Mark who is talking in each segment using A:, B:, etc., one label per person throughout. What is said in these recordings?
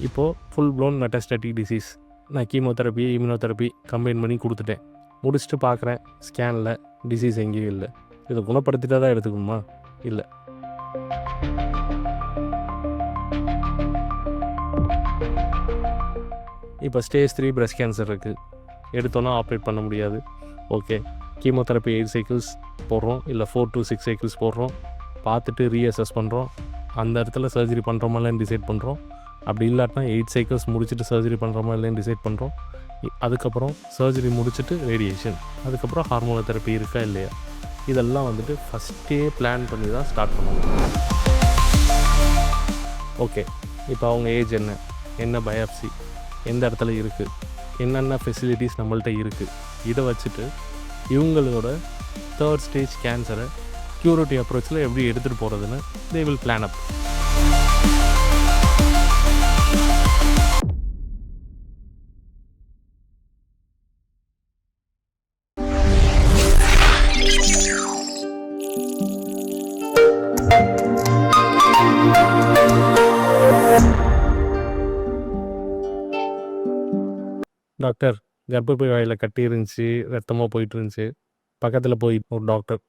A: இப்போது full blown metastatic disease. நான் chemotherapy, immunotherapy combine பண்ணி கொடுத்துட்டேன். முடிச்சுட்டு பார்க்குறேன், ஸ்கேனில் டிசீஸ் எங்கேயும் இல்லை. இதை குணப்படுத்திட்டா தான் எடுத்துக்கணுமா? இல்லை. இப்போ ஸ்டேஜ் 3 பிரஸ்ட் கேன்சர் இருக்குது. எடுத்தோன்னா ஆப்ரேட் பண்ண முடியாது. ஓகே, கீமோதெரப்பி 8 சைக்கிள்ஸ் போடுறோம், இல்லை 4 to 6 சைக்கிள்ஸ் போடுறோம். பார்த்துட்டு ரீஅசஸ் பண்ணுறோம். அந்த இடத்துல சர்ஜரி பண்ணுறோமா இல்லைன்னு டிசைட் பண்ணுறோம். அப்படி இல்லாட்டினா 8 சைக்கிள்ஸ் முடிச்சுட்டு சர்ஜரி பண்ணுறோமா இல்லைன்னு டிசைட் பண்ணுறோம். அதுக்கப்புறம் சர்ஜரி முடிச்சுட்டு ரேடியேஷன், அதுக்கப்புறம் ஹார்மோனோதெரப்பி இருக்கா இல்லையா, இதெல்லாம் வந்துட்டு ஃபஸ்ட்டே பிளான் பண்ணி தான் ஸ்டார்ட் பண்ணுவோம். ஓகே, இப்போ அவங்க ஏஜ் என்ன பயாப்சி, எந்த இடத்துல இருக்குது, என்னென்ன ஃபெசிலிட்டிஸ் நம்மள்ட்ட இருக்குது, இதை வச்சுட்டு இவங்களோட 3rd ஸ்டேஜ் கேன்சரை க்யூரேட்டிவ் அப்ரோச்சில் எப்படி எடுத்துகிட்டு போகிறதுன்னு they will plan up. Doctor, கர்ப்பப்பை வாயில் கட்டி இருந்துச்சு, ரத்தமாக போயிட்டு இருந்துச்சு. பக்கத்தில் போய் ஒரு டாக்டர்,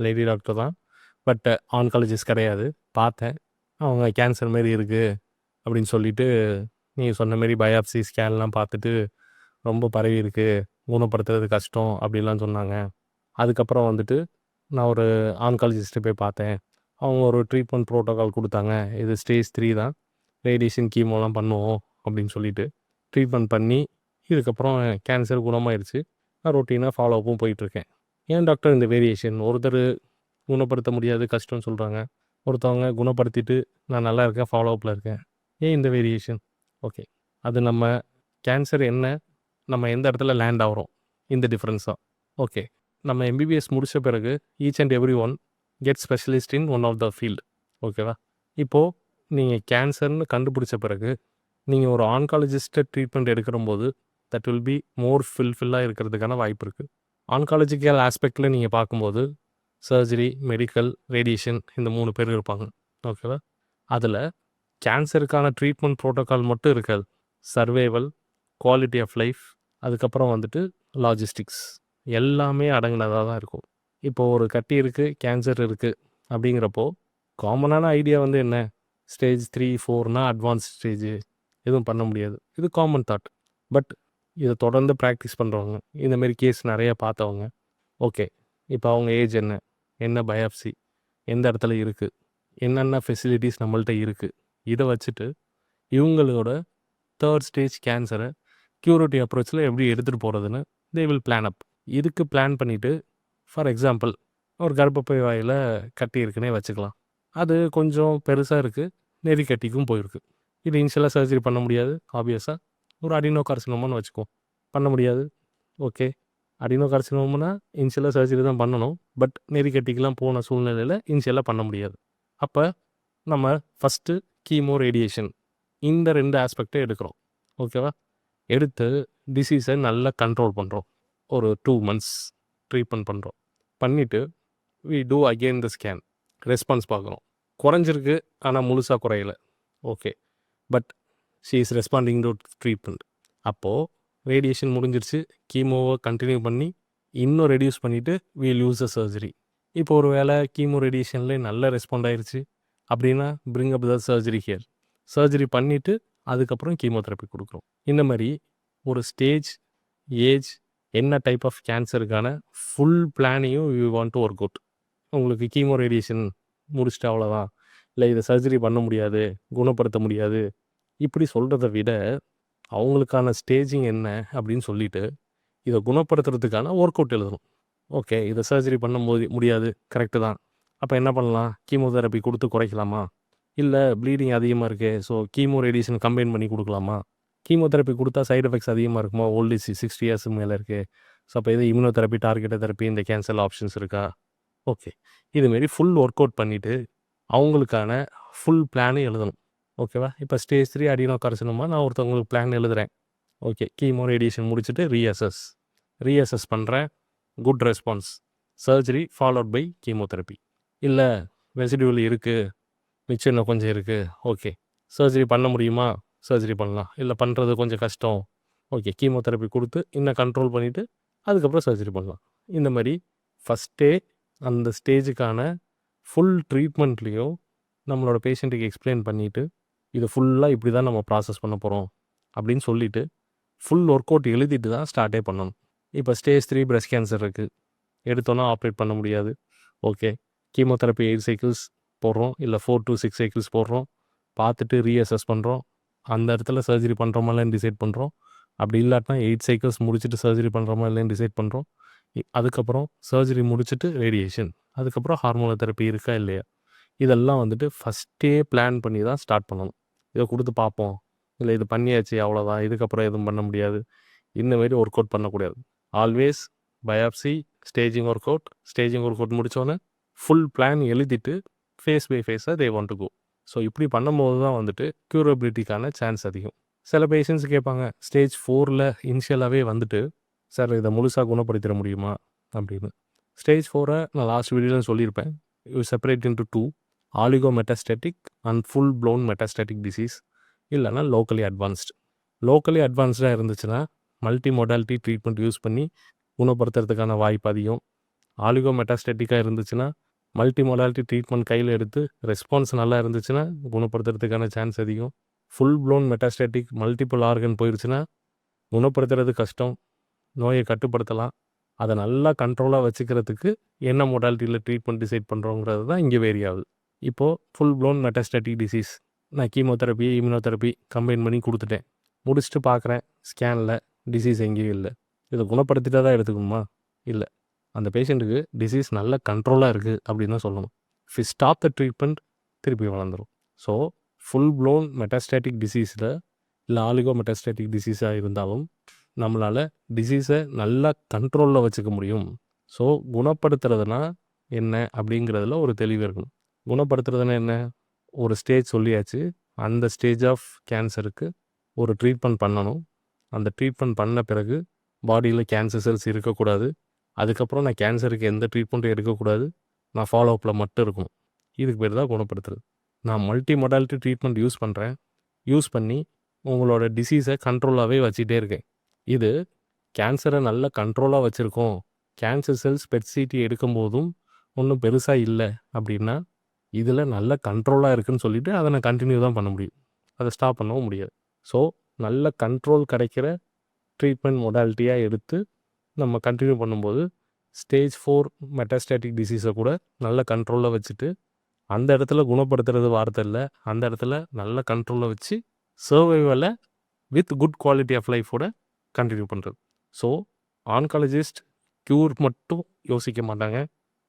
A: லேடி டாக்டர் தான், பட் ஆன்காலஜிஸ்ட் கிடையாது. பார்த்தேன், அவங்க கேன்சர் மாரி இருக்குது அப்படின்னு சொல்லிட்டு, நீங்கள் சொன்ன மாரி பயாப்சி ஸ்கேன்லாம் பார்த்துட்டு ரொம்ப பரவி இருக்குது, குணப்படுத்துறது கஷ்டம் அப்படிலாம் சொன்னாங்க. அதுக்கப்புறம் வந்துட்டு நான் ஒரு ஆன்காலஜிஸ்ட்டை போய் பார்த்தேன். அவங்க ஒரு ட்ரீட்மெண்ட் ப்ரோட்டோக்கால் கொடுத்தாங்க. இது ஸ்டேஜ் 3 தான், ரேடியேஷன் கீமோலாம் பண்ணுவோம் அப்படின்னு சொல்லிட்டு ட்ரீட்மெண்ட் பண்ணி, இதுக்கப்புறம் கேன்சர் குணமாயிருச்சு. நான் ரொட்டீனாக ஃபாலோஅப்பும் போயிட்டுருக்கேன். ஏன் டாக்டர் இந்த வேரியேஷன்? ஒருத்தர் குணப்படுத்த முடியாது, கஷ்டம்னு சொல்கிறாங்க. ஒருத்தவங்க குணப்படுத்திட்டு நான் நல்லா இருக்கேன், ஃபாலோஅப்பில் இருக்கேன். ஏன் இந்த வேரியேஷன்? ஓகே, அது நம்ம கேன்சர் நம்ம எந்த இடத்துல லேண்ட் ஆகிறோம், இந்த டிஃப்ரென்ஸ் தான். ஓகே, நம்ம எம்பிபிஎஸ் முடித்த பிறகு each and every one get specialist in one of the field. ஓகேவா? இப்போது நீங்கள் கேன்சர்னு கண்டுபிடிச்ச பிறகு நீங்கள் ஒரு ஆன்காலஜிஸ்ட்டை ட்ரீட்மெண்ட் எடுக்கிறம்போது தட் வில் பி மோர் ஃபில்லாக இருக்கிறதுக்கான வாய்ப்பு இருக்குது. ஆன்காலஜிக்கல் ஆஸ்பெக்டில் நீங்கள் பார்க்கும்போது சர்ஜரி, மெடிக்கல், ரேடியேஷன், இந்த 3 பேர் இருப்பாங்க. ஓகேவா? அதில் கேன்சருக்கான ட்ரீட்மெண்ட் ப்ரோட்டோக்கால் மட்டும் இருக்காது. சர்வைவல், குவாலிட்டி ஆஃப் லைஃப், அதுக்கப்புறம் வந்துட்டு லாஜிஸ்டிக்ஸ், எல்லாமே அடங்கினதாக தான் இருக்கும். இப்போது ஒரு கட்டி இருக்குது, கேன்சர் இருக்குது அப்படிங்கிறப்போ காமனான ஐடியா என்ன? ஸ்டேஜ் 3, 4னா அட்வான்ஸ் ஸ்டேஜு, எதுவும் பண்ண முடியாது. இது காமன் தாட். பட் இதை தொடர்ந்து ப்ராக்டிஸ் பண்ணுறவங்க, இந்தமாரி கேஸ் நிறையா பார்த்தவங்க, ஓகே, இப்போ அவங்க ஏஜ் என்ன பயாப்சி, எந்த இடத்துல இருக்குது, என்னென்ன ஃபெசிலிட்டிஸ் நம்மள்ட்ட இருக்குது, இதை வச்சுட்டு இவங்களோட 3rd ஸ்டேஜ் கேன்சரை க்யூரேட்டிவ் அப்ரோச்சில் எப்படி எடுத்துகிட்டு போகிறதுன்னு தே வில் பிளான் அப். இதுக்கு பிளான் பண்ணிவிட்டு, ஃபார் எக்ஸாம்பிள், ஒரு கர்ப்பப்பை வாயில் கட்டி இருக்குன்னே வச்சுக்கலாம். அது கொஞ்சம் பெருசாக இருக்குது, நெறி கட்டிக்கும் போயிருக்கு. இது இனிஷியலாக சர்ஜரி பண்ண முடியாது. ஆப்வியஸாக ஒரு அடினோ கார்சினோமான்னு வச்சுக்குவோம், பண்ண முடியாது. ஓகே, அடினோ கார்சினோம்னா இனிஷியலாக சர்ஜரி தான் பண்ணணும். பட் நெறி கட்டிக்கெலாம் போன சூழ்நிலையில் இனிஷியலாக பண்ண முடியாது. அப்போ நம்ம ஃபஸ்ட்டு கீமோ, ரேடியேஷன், இந்த 2 ஆஸ்பெக்டை எடுக்கிறோம். ஓகேவா? எடுத்து டிசீஸை நல்லா கண்ட்ரோல் பண்ணுறோம். ஒரு 2 months ட்ரீட்மெண்ட் பண்ணுறோம். பண்ணிவிட்டு we do again the scan, response பார்க்குறோம். குறைஞ்சிருக்கு, ஆனால் முழுசாக குறையலை. Okay, but she is responding to treatment. அப்போது ரேடியேஷன் முடிஞ்சிருச்சு, கீமோவை கண்டினியூ பண்ணி இன்னும் ரெடியூஸ் பண்ணிவிட்டு வீல் யூஸ் அ சர்ஜரி. இப்போ ஒரு வேளை கீமோ ரேடியேஷன்லேயே நல்ல ரெஸ்பாண்ட் ஆயிடுச்சு அப்படின்னா bring up the surgery here. Surgery பண்ணிவிட்டு அதுக்கப்புறம் கீமோதெரப்பி கொடுக்குறோம். இந்த மாதிரி ஒரு ஸ்டேஜ், ஏஜ், என்ன டைப் ஆஃப் கேன்சருக்கான ஃபுல் பிளானையும் you want to work out. உங்களுக்கு கீமோ ரேடியேஷன் முடிச்சுட்டு அவ்வளோதான், இல்லை இதை சர்ஜரி பண்ண முடியாது, குணப்படுத்த முடியாது, இப்படி சொல்கிறத விட அவங்களுக்கான ஸ்டேஜிங் என்ன அப்படின்னு சொல்லிவிட்டு இதை குணப்படுத்துறதுக்கான ஒர்க் அவுட் எழுதணும். ஓகே, இதை சர்ஜரி பண்ண முடியாது, கரெக்டு தான். அப்போ என்ன பண்ணலாம்? கீமோதெரப்பி கொடுத்து குறைக்கலாமா? இல்லை ப்ளீடிங் அதிகமாக இருக்குது, ஸோ கீமோ ரேடியேஷன் கம்பைன் பண்ணி கொடுக்கலாமா? கீமோதெரப்பி கொடுத்தா சைடு எஃபெக்ட்ஸ் அதிகமாக இருக்குமா? ஓல்ட் ஏஜ் 60 years மேலே இருக்குது, ஸோ அப்போ இது இம்யூனோதெரப்பி, டார்கெட்டட் தெரப்பி, இந்த கேன்சர் ஆப்ஷன்ஸ் இருக்கா? ஓகே, இதுமாரி ஃபுல் ஒர்க் அவுட் பண்ணிவிட்டு அவங்களுக்கான ஃபுல் பிளானு எழுதணும். ஓகேவா? இப்போ ஸ்டேஜ் 3 அடினோ கார்சினோமா, நான் ஒருத்தவங்களுக்கு பிளான் எழுதுகிறேன். ஓகே, கீமோ ரேடியேஷன் முடிச்சுட்டு ரீஅசஸ் பண்ணுறேன், good response, surgery followed by chemotherapy. இல்லை ரெசிடியூவல் இருக்குது, மிச்சம் இன்னும் கொஞ்சம் இருக்குது, ஓகே, சர்ஜரி பண்ண முடியுமா? சர்ஜரி பண்ணலாம். இல்ல பண்ணுறது கொஞ்சம் கஷ்டம். ஓகே, கீமோதெரப்பி குடுத்து இன்னும் கண்ட்ரோல் பண்ணிவிட்டு அதுக்கப்புறம் சர்ஜரி பண்ணலாம். இந்த மாரி ஃபஸ்ட்டே அந்த ஸ்டேஜுக்கான ஃபுல் ட்ரீட்மெண்ட்லேயும் நம்மளோட பேஷண்ட்டுக்கு எக்ஸ்ப்ளைன் பண்ணிவிட்டு, இது ஃபுல்லாக இப்படி தான் நம்ம ப்ராசஸ் பண்ண போகிறோம் அப்படின்னு சொல்லிவிட்டு, ஃபுல் ஒர்க் அவுட் எழுதிட்டு தான் ஸ்டார்ட்டே பண்ணணும். இப்போ ஸ்டேஜ் 3 பிரஸ்ட் கேன்சர் இருக்குது. எடுத்தோன்னா ஆப்ரேட் பண்ண முடியாது. ஓகே, கீமோதெரப்பி 8 சைக்கிள்ஸ் போடுறோம், இல்லை 4 to 6 சைக்கிள்ஸ் போடுறோம். பார்த்துட்டு ரீஅசஸ் பண்ணுறோம். அந்த இடத்துல சர்ஜரி பண்ணுறோமா இல்லைன்னு டிசைட் பண்ணுறோம். அப்படி இல்லாட்டினா 8 சைக்கிள்ஸ் முடிச்சுட்டு சர்ஜரி பண்ணுறோமா இல்லைன்னு டிசைட் பண்ணுறோம். அதுக்கப்புறம் சர்ஜரி முடிச்சுட்டு ரேடியேஷன், அதுக்கப்புறம் ஹார்மோனல் தெரப்பி இருக்கா இல்லையா, இதெல்லாம் வந்துட்டு ஃபஸ்ட்டே பிளான் பண்ணி தான் ஸ்டார்ட் பண்ணணும். இதை கொடுத்து பார்ப்போம், இல்லை இது பண்ணியாச்சு அவ்வளோதான், இதுக்கப்புறம் எதுவும் பண்ண முடியாது, இந்த மாதிரி ஒர்க் அவுட் பண்ணக்கூடாது. Always biopsy, staging work out முடித்தோன்னே ஃபுல் பிளான் எழுதிட்டு ஃபேஸ் பை ஃபேஸாக they want to go. So இப்படி பண்ணும்போது தான் வந்துட்டு க்யூரபிலிட்டிக்கான சான்ஸ் அதிகம். சில பேஷண்ட்ஸ் கேட்பாங்க, ஸ்டேஜ் 4ல் இனிஷியலாகவே வந்துட்டு, சார் இதை முழுசாக குணப்படுத்திட முடியுமா அப்படின்னு. ஸ்டேஜ் 4 நான் லாஸ்ட் வீடியோவில் சொல்லியிருப்பேன். You separate into 2, oligo metastatic and full blown metastatic disease, இல்லைனா லோக்கலி அட்வான்ஸ்டு. லோக்கலி அட்வான்ஸ்டாக இருந்துச்சுன்னா மல்டி மொடாலிட்டி ட்ரீட்மெண்ட் யூஸ் பண்ணி குணப்படுத்துறதுக்கான வாய்ப்பு அதிகம். ஆலிகோ மெட்டாஸ்டாட்டிக்காக இருந்துச்சுன்னா மல்டி மொடாலிட்டி ட்ரீட்மெண்ட் கையில் எடுத்து ரெஸ்பான்ஸ் நல்லா இருந்துச்சுன்னா குணப்படுத்துறதுக்கான சான்ஸ் அதிகம். Full blown metastatic multiple organ போயிடுச்சுன்னா குணப்படுத்துறது கஷ்டம், நோயை கட்டுப்படுத்தலாம். அதை நல்லா கண்ட்ரோலாக வச்சுக்கிறதுக்கு என்ன மொடாலிட்டியில் ட்ரீட்மெண்ட் டிசைட் பண்ணுறோங்கிறது தான் இங்கே வேரி ஆகுது. இப்போது ஃபுல் ப்ளோன் மெட்டாஸ்டாட்டிக் டிசீஸ், நான் கீமோதெரப்பி இம்யூனோதெரப்பி கம்பைன் பண்ணி கொடுத்துட்டேன். முடிச்சுட்டு பார்க்குறேன், ஸ்கேனில் டிசீஸ் எங்கேயும் இல்லை. இதை குணப்படுத்திட்டு தான் எடுத்துக்கணுமா? இல்லை, அந்த பேஷண்ட்டுக்கு டிசீஸ் நல்ல கண்ட்ரோலாக இருக்குது அப்படின்னு தான் சொல்லணும். If you stop the treatment திருப்பி வளர்ந்துடும். ஸோ ஃபுல் ப்ளோன் மெட்டாஸ்டாட்டிக் டிசீஸில் இல்லை ஆலிகோ மெட்டாஸ்டாட்டிக் டிசீஸாக இருந்தாலும் நம்மளால் டிசீஸை நல்லா கண்ட்ரோலில் வச்சுக்க முடியும். ஸோ குணப்படுத்துறதுனா என்ன அப்படிங்கிறதுல ஒரு தெளிவு இருக்கணும். குணப்படுத்துறதுனா என்ன? ஒரு ஸ்டேஜ் சொல்லியாச்சு, அந்த ஸ்டேஜ் ஆஃப் கேன்சருக்கு ஒரு ட்ரீட்மெண்ட் பண்ணணும். அந்த ட்ரீட்மெண்ட் பண்ண பிறகு பாடியில் கேன்சர் செல்ஸ் இருக்கக்கூடாது. அதுக்கப்புறம் நான் கேன்சருக்கு எந்த ட்ரீட்மெண்ட்டும் எடுக்கக்கூடாது. நான் ஃபாலோ அப்பில் மட்டும் இருக்கணும். இதுக்கு பேர் தான் குணப்படுத்துறது. நான் மல்டி மொடாலிட்டி ட்ரீட்மெண்ட் யூஸ் பண்ணுறேன். யூஸ் பண்ணி உங்களோட டிசீஸை கண்ட்ரோலாகவே வச்சுட்டே இருக்கேன். இது கேன்சரை நல்ல கண்ட்ரோலாக வச்சுருக்கோம், கேன்சர் செல்ஸ் பெட் சிடி எடுக்கும்போதும் ஒன்றும் பெருசாக இல்லை அப்படின்னா, இதில் நல்ல கண்ட்ரோலாக இருக்குதுன்னு சொல்லிவிட்டு அதை நான் கண்டினியூ தான் பண்ண முடியும். அதை ஸ்டாப் பண்ணவும் முடியாது. ஸோ நல்ல கண்ட்ரோல் கிடைக்கிற ட்ரீட்மெண்ட் மொடாலிட்டியாக எடுத்து நம்ம கண்டினியூ பண்ணும்போது ஸ்டேஜ் 4 மெட்டாஸ்டாட்டிக் டிசீஸை கூட நல்ல கண்ட்ரோலில் வச்சுட்டு, அந்த இடத்துல குணப்படுத்துறது வார்த்தை இல்லை, அந்த இடத்துல நல்ல கண்ட்ரோலில் வச்சு சர்வைவலை வித் குட் குவாலிட்டி ஆஃப் லைஃபோட கண்டினியூ பண்ணுறது. ஸோ ஆன்காலஜிஸ்ட் க்யூர் மட்டும் யோசிக்க மாட்டாங்க,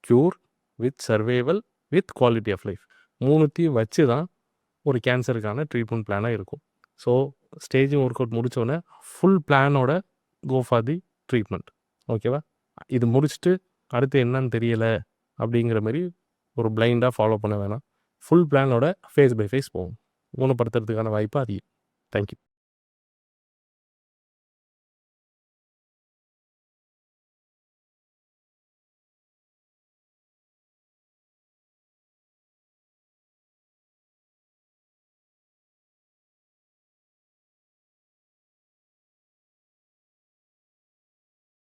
A: cure with survival with quality of life, மூணுத்தையும் வச்சு தான் ஒரு கேன்சருக்கான ட்ரீட்மெண்ட் பிளானாக இருக்கும். ஸோ ஸ்டேஜிங் ஒர்க் அவுட் முடித்தோடனே ஃபுல் பிளானோட கோ ஃபார் தி ட்ரீட்மெண்ட். ஓகேவா? இது முடிச்சுட்டு அடுத்து என்னன்னு தெரியலை அப்படிங்கிற மாதிரி ஒரு பிளைண்டாக ஃபாலோ பண்ண வேணாம். ஃபுல் பிளானோட ஃபேஸ் பை ஃபேஸ் போகும். குணப்படுத்துறதுக்கான வாய்ப்பு அதிகம். தேங்க்யூ.